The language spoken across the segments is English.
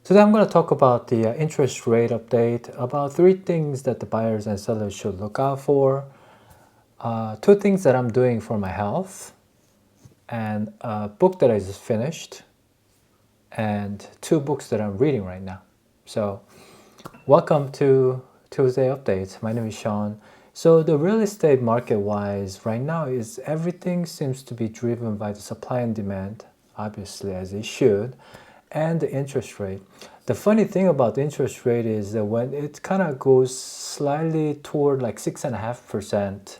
Today I'm going to talk about the interest rate update, about three things that the buyers and sellers should look out for, two things that I'm doing for my health, and a book that I just finished, and two books that I'm reading right now. So welcome to Tuesday Updates. My name is Sean. So the real estate market wise right now is everything seems to be driven by the supply and demand, obviously as it should, and the interest rate. The funny thing about the interest rate is that when it kind of goes slightly toward like 6.5%,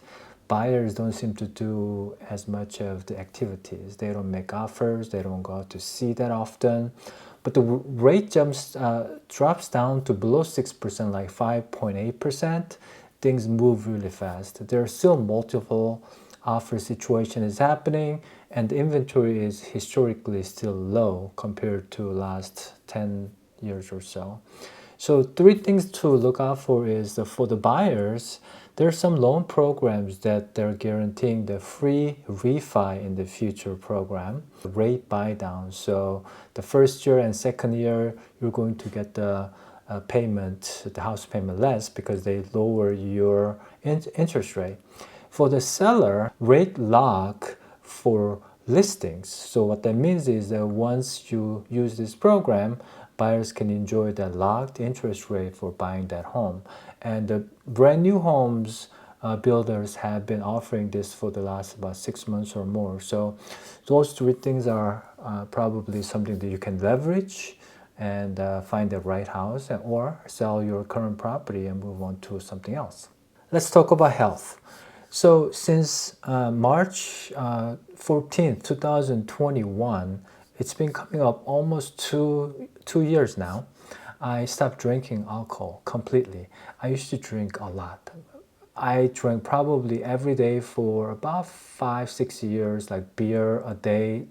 buyers don't seem to do as much of the activities. They don't make offers, they don't go out to see that often. But the rate drops down to below 6%, like 5.8%. Things move really fast. There are still multiple offer situations happening, and the inventory is historically still low compared to last 10 years or so. So three things to look out for is for the buyers, there are some loan programs that they're guaranteeing the free refi in the future program, rate buy down. So the first year and second year, you're going to get the the house payment less because they lower your interest rate. For the seller, rate lock for listings. So what that means is that once you use this program, buyers can enjoy that locked interest rate for buying that home. And the brand new homes builders have been offering this for the last about 6 months or more. So those three things are probably something that you can leverage and find the right house or sell your current property and move on to something else. Let's talk about health. So since March 14th, 2021, it's been coming up almost two years now. I stopped drinking alcohol completely. I used to drink a lot. I drank probably every day for about 5, 6 years, like beer a day.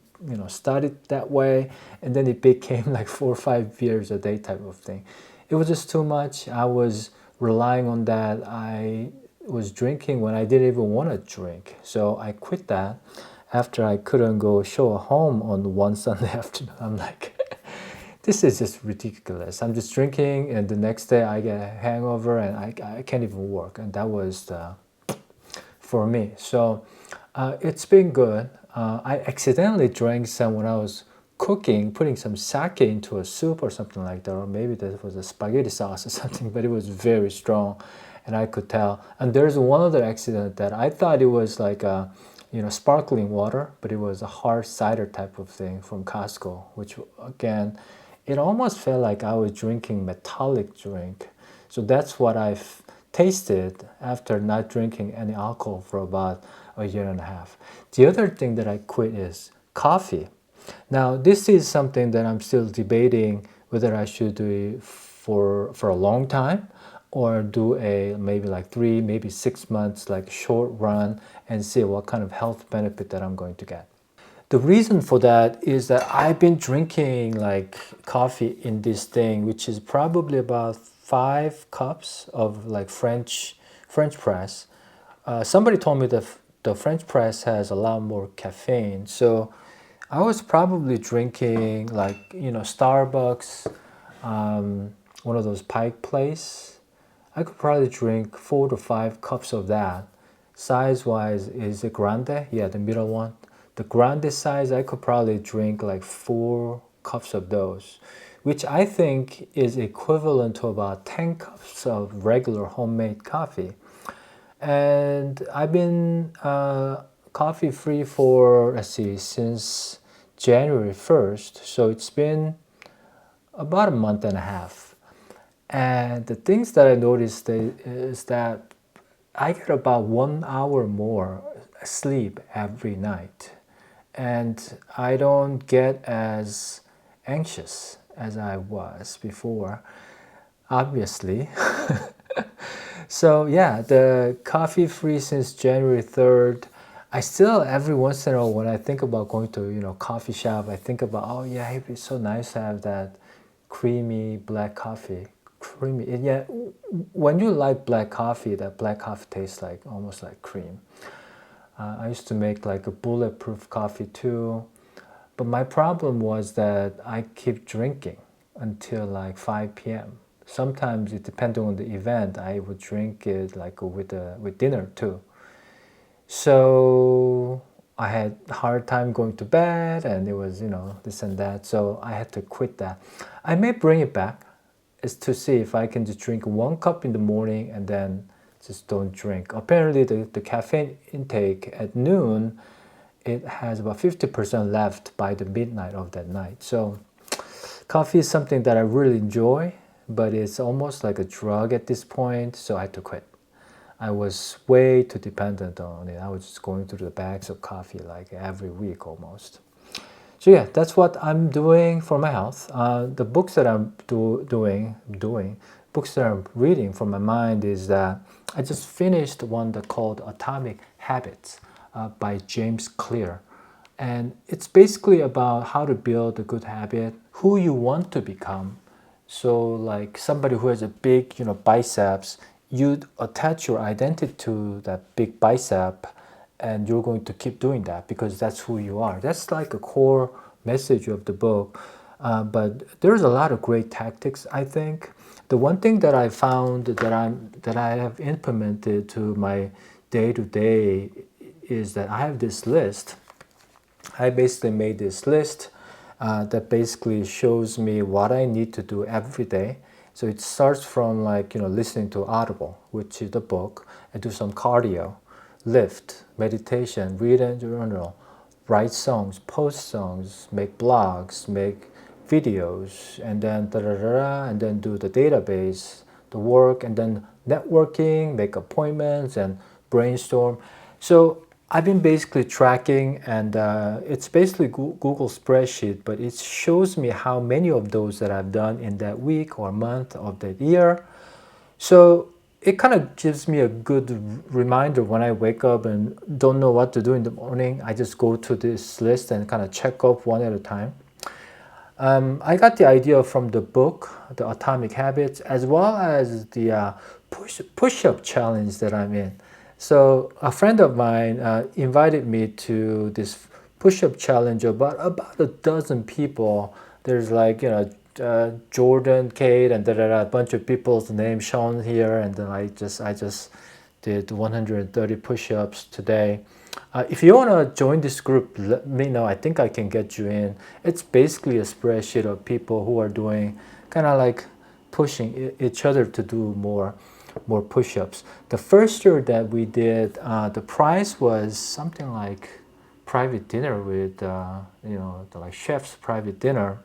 Started that way, and then it became like 4 or 5 beers a day type of thing. It was just too much. I was relying on that. I was drinking when I didn't even want to drink. So I quit that after I couldn't go show a home on one Sunday afternoon. I'm like, this is just ridiculous. I'm just drinking, and the next day I get a hangover and I can't even work. And that was for me. So it's been good. I accidentally drank some when I was cooking, putting some sake into a soup or something like that, or maybe that was a spaghetti sauce or something, but it was very strong and I could tell. And there's one other accident that I thought it was like a, sparkling water, but it was a hard cider type of thing from Costco, which again, it almost felt like I was drinking metallic drink. So that's what I've tasted after not drinking any alcohol for about a year and a half. The other thing that I quit is coffee. Now, this is something that I'm still debating whether I should do it for a long time or do a maybe like 3, maybe 6 months, like short run and see what kind of health benefit that I'm going to get. The reason for that is that I've been drinking like coffee in this thing, which is probably about 5 cups of like French press. Somebody told me that the French press has a lot more caffeine, so I was probably drinking like Starbucks, one of those Pike Place. I could probably drink 4 to 5 cups of that. Size wise, is it grande? Yeah, the middle one. The grande size, I could probably drink like 4 cups of those, which I think is equivalent to about 10 cups of regular homemade coffee. And I've been coffee free for, let's see, since January 1st. So it's been about a month and a half. And the things that I noticed is that I get about 1 hour more sleep every night. And I don't get as anxious as I was before, obviously. So yeah, the coffee free since January 3rd. I still every once in a while when I think about going to coffee shop, I think about, oh yeah, it'd be so nice to have that creamy black coffee. Creamy, yeah. When you like black coffee, that black coffee tastes like almost like cream. I used to make like a bulletproof coffee too, but my problem was that I keep drinking. until like 5 p.m. Sometimes, it depending on the event, I would drink it like with dinner too. So I had a hard time going to bed, and it was, this and that. So I had to quit that. I may bring it back, is to see if I can just drink 1 cup in the morning and then just don't drink. Apparently, the caffeine intake at noon, it has about 50% left by the midnight of that night. So coffee is something that I really enjoy, but it's almost like a drug at this point, so I had to quit. I was way too dependent on it. I was just going through the bags of coffee like every week almost. So yeah, that's what I'm doing for my health. The books that I'm books that I'm reading for my mind is that I just finished one that called Atomic Habits by James Clear. And it's basically about how to build a good habit, who you want to become. So like somebody who has a big, biceps, you attach your identity to that big bicep, and you're going to keep doing that because that's who you are. That's like a core message of the book. But there's a lot of great tactics, I think. The one thing that I found that I have implemented to my day to day is that I have this list. I basically made this list that basically shows me what I need to do every day. So it starts from like, listening to Audible, which is the book, and do some cardio, lift, meditation, read a journal, write songs, post songs, make blogs, make videos, and then da da da da, and then do the database, the work, and then networking, make appointments, and brainstorm. So I've been basically tracking, and it's basically Google spreadsheet, but it shows me how many of those that I've done in that week or month of that year. So it kind of gives me a good reminder when I wake up and don't know what to do in the morning. I just go to this list and kind of check off one at a time. I got the idea from the book, The Atomic Habits, as well as the push-up challenge that I'm in. So a friend of mine invited me to this push-up challenge. About a dozen people. There's like, Jordan, Kate, and a bunch of people's names shown here, and then I just did 130 push-ups today. If you want to join this group, let me know. I think I can get you in. It's basically a spreadsheet of people who are doing kind of like pushing each other to do more push-ups. The first year that we did, the prize was something like private dinner with, the like chef's private dinner.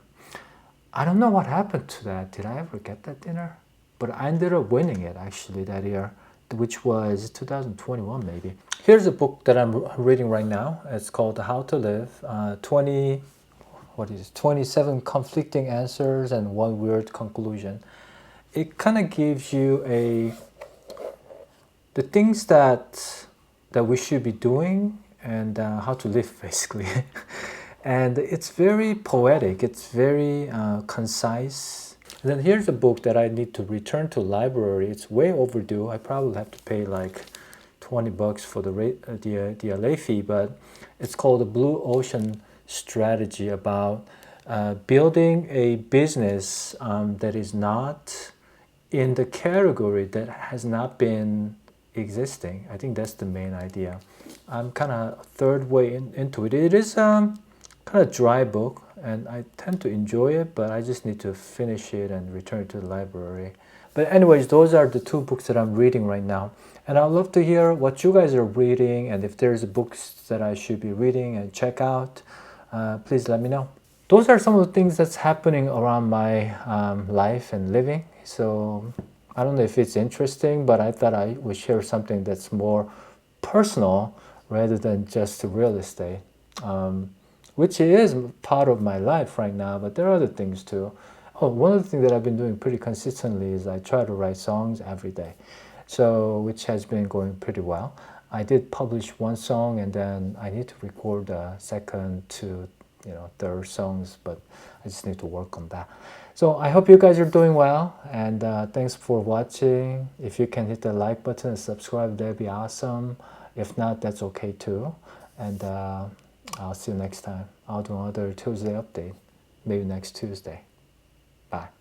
I don't know what happened to that. Did I ever get that dinner? But I ended up winning it actually that year, which was 2021 maybe. Here's a book that I'm reading right now. It's called How to Live, 27 conflicting answers and one weird conclusion. It kind of gives you the things that we should be doing, and how to live basically. And it's very poetic, it's very concise. And then here's a book that I need to return to library. It's way overdue. I probably have to pay like $20 for the LA fee, but it's called The Blue Ocean Strategy, about building a business that is not in the category that has not been existing. I think that's the main idea. I'm kind of third way into it. It is kind of dry book, and I tend to enjoy it, but I just need to finish it and return it to the library. But anyways, those are the two books that I'm reading right now. And I'd love to hear what you guys are reading, and if there's books that I should be reading and check out, please let me know. Those are some of the things that's happening around my life and living. So I don't know if it's interesting, but I thought I would share something that's more personal rather than just real estate, which is part of my life right now, but there are other things too. Oh, one of the things that I've been doing pretty consistently is I try to write songs every day, so which has been going pretty well. I did publish one song, and then I need to record the second to third songs, but I just need to work on that. So I hope you guys are doing well, and thanks for watching. If you can hit the like button and subscribe, that'd be awesome. If not, that's okay too. And I'll see you next time. I'll do another Tuesday update, maybe next Tuesday. back.